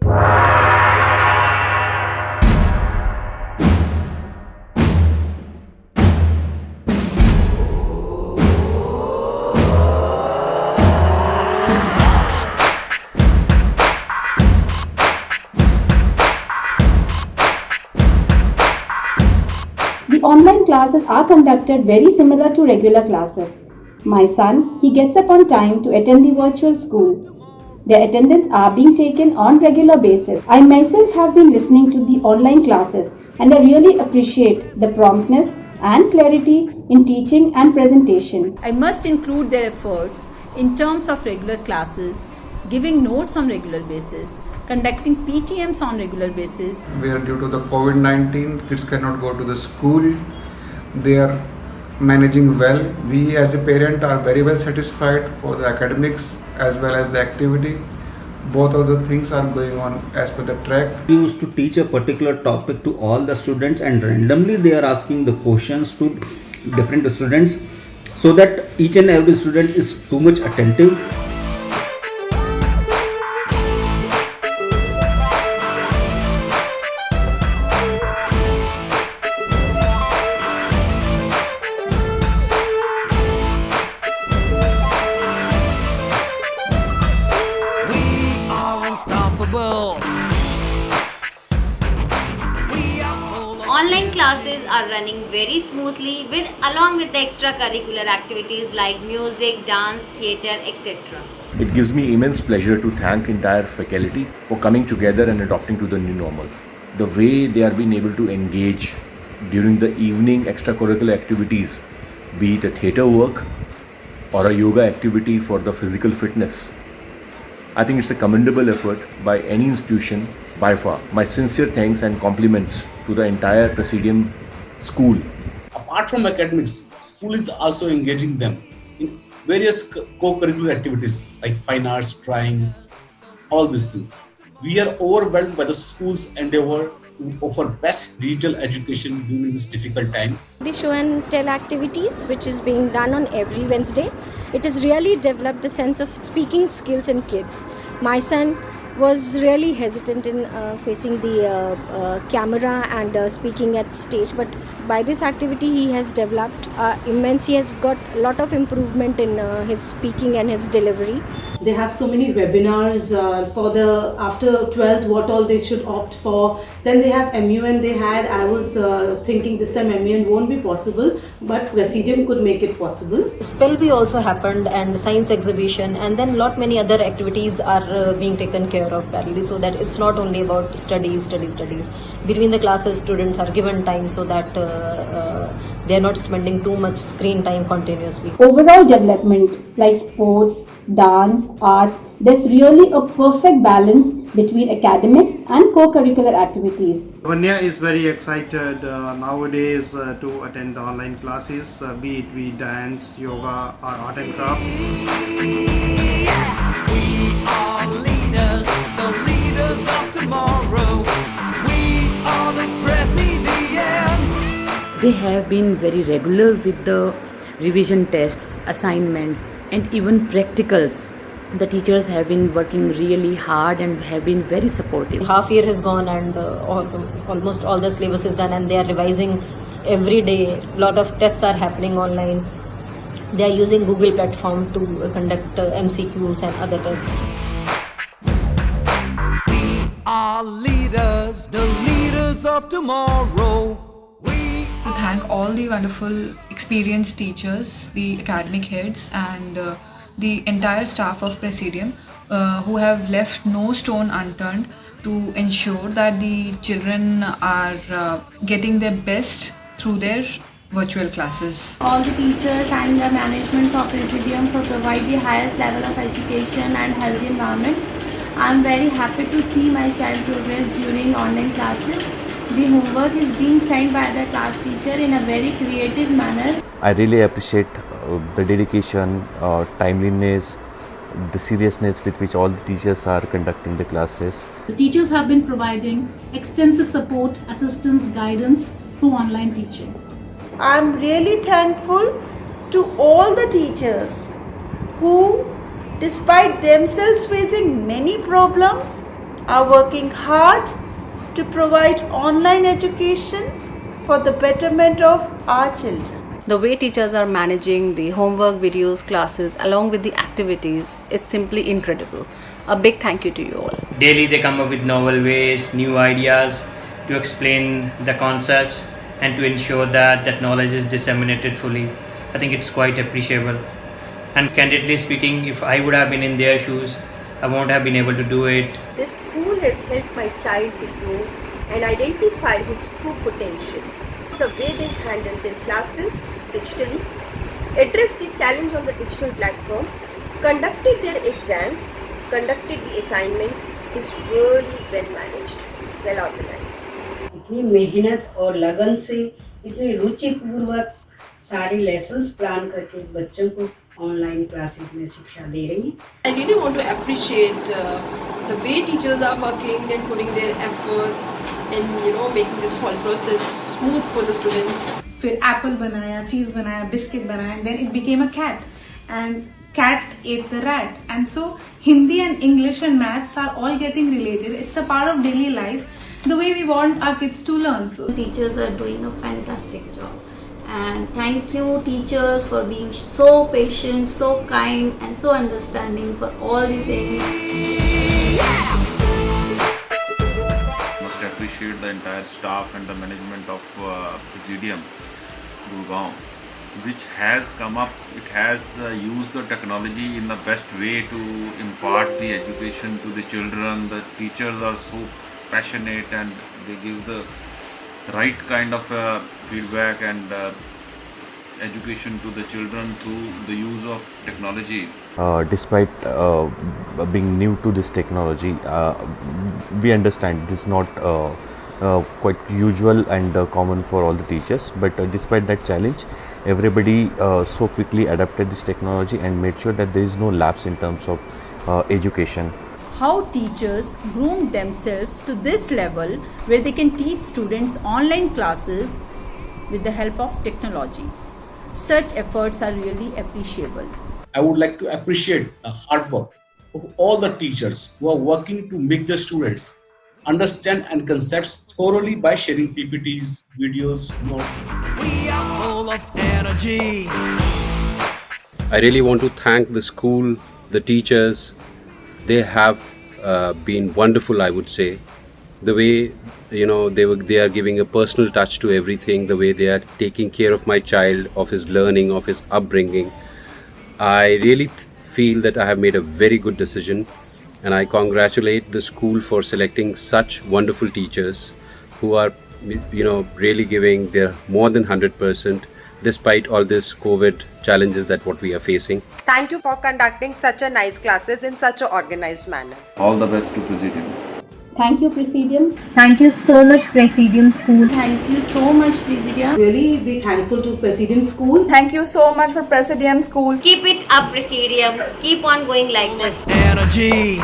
The online classes are conducted very similar to regular classes. My son, he gets up on time to attend the virtual school. Their attendance are being taken on regular basis. I myself have been listening to the online classes and I really appreciate the promptness and clarity in teaching and presentation. I must include their efforts in terms of regular classes, giving notes on regular basis, conducting PTMs on regular basis. Where due to the COVID-19, kids cannot go to the school. They are managing well. We as a parent are very well satisfied for the academics as well as the activity. Both of the things are going on as per the track. We used to teach a particular topic to all the students and randomly they are asking the questions to different students so that each and every student is too much attentive. Online classes are running very smoothly along with the extracurricular activities like music, dance, theatre, etc. It gives me immense pleasure to thank entire faculty for coming together and adopting to the new normal. The way they are being able to engage during the evening extracurricular activities, be it a theatre work or a yoga activity for the physical fitness. I think it's a commendable effort by any institution by far. My sincere thanks and compliments to the entire Presidium school. Apart from academics, school is also engaging them in various co-curricular activities like fine arts, drawing, all these things. We are overwhelmed by the school's endeavor to offer best digital education during this difficult time. The show and tell activities, which is being done on every Wednesday, it has really developed a sense of speaking skills in kids. My son was really hesitant in facing the camera and speaking at stage, but by this activity he has developed he has got a lot of improvement in his speaking and his delivery. They have so many webinars for the after 12th, what all they should opt for. Then they have MUN they had. I was thinking this time MUN won't be possible, but Presidium could make it possible. Spell Bee also happened and science exhibition, and then lot many other activities are being taken care of parallelly, so that it's not only about studies. Between the classes, students are given time so that they are not spending too much screen time continuously. Overall development like sports, dance, arts, there's really a perfect balance between academics and co-curricular activities. Vanya is very excited nowadays to attend the online classes, be it we dance, yoga or art and craft. We are leaders, the leaders of tomorrow. We are the Presidians. They have been very regular with the revision tests, assignments and even practicals. The teachers have been working really hard and have been very supportive. Half year has gone and almost all the syllabus is done and they are revising every day. Lot of tests are happening online. They are using Google platform to conduct MCQs and other tests. We are leaders, the leaders of tomorrow. To thank all the wonderful experienced teachers, the academic heads and the entire staff of Presidium who have left no stone unturned to ensure that the children are getting their best through their virtual classes. All the teachers and the management for Presidium for provide the highest level of education and healthy environment. I am very happy to see my child progress during online classes. The homework is being sent by the class teacher in a very creative manner. I really appreciate the dedication, timeliness, the seriousness with which all the teachers are conducting the classes. The teachers have been providing extensive support, assistance, guidance through online teaching. I am really thankful to all the teachers who, despite themselves facing many problems, are working hard to provide online education for the betterment of our children. The way teachers are managing the homework, videos, classes along with the activities, it's simply incredible. A big thank you to you all. Daily they come up with novel ways, new ideas to explain the concepts and to ensure that knowledge is disseminated fully. I think it's quite appreciable. And candidly speaking, if I would have been in their shoes, I won't have been able to do it. This school has helped my child to grow and identify his true potential. It's the way they handle their classes digitally, addressed the challenge on the digital platform, conducted their exams, conducted the assignments is really well managed, well organized. इतनी मेहनत और लगन से इतनी रुचिपूर्वक सारे lessons plan करके बच्चों को ऑनलाइन क्लासेस में शिक्षा दे रही हैं. I really want to appreciate the way teachers are working and putting their efforts in making this whole process smooth for the students. फिर एप्पल बनाया, चीज़ बनाया, बिस्किट बनाया, then it became a cat and cat ate the rat. And so Hindi and English and maths are all getting related. It's a part of daily life, the way we want our kids to learn. So teachers are doing a fantastic job. And thank you teachers for being so patient, so kind and so understanding for all the things. Must appreciate the entire staff and the management of Presidium Gurgaon, which has come up, it has used the technology in the best way to impart the education to the children. The teachers are so passionate and they give the right kind of feedback and education to the children through the use of technology. Despite being new to this technology, we understand this is not quite usual and common for all the teachers, but despite that challenge, everybody so quickly adapted this technology and made sure that there is no lapse in terms of education. How teachers groomed themselves to this level where they can teach students online classes with the help of technology. Such efforts are really appreciable. I would like to appreciate the hard work of all the teachers who are working to make the students understand and concepts thoroughly by sharing PPTs, videos, notes. We are full of energy. I really want to thank the school, the teachers. They have been wonderful, I would say. The way they are giving a personal touch to everything, the way they are taking care of my child, of his learning, of his upbringing. I really feel that I have made a very good decision, and I congratulate the school for selecting such wonderful teachers who are really giving their more than 100% despite all this COVID challenges that what we are facing. Thank you for conducting such a nice classes in such an organized manner. All the best to Presidium. Thank you, Presidium. Thank you so much, Presidium School. Thank you so much, Presidium. Really be thankful to Presidium School. Thank you so much for Presidium School. Keep it up, Presidium. Keep on going like this. Energy.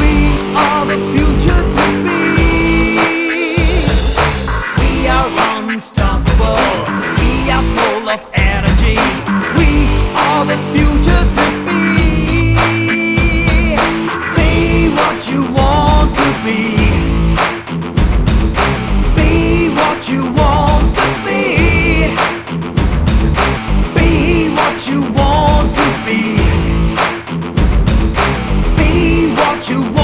We are the future to be. We are unstoppable. We are full of energy. We are the future to be. Be what you want to be. Be what you want to be. Be what you want to be. Be what you want.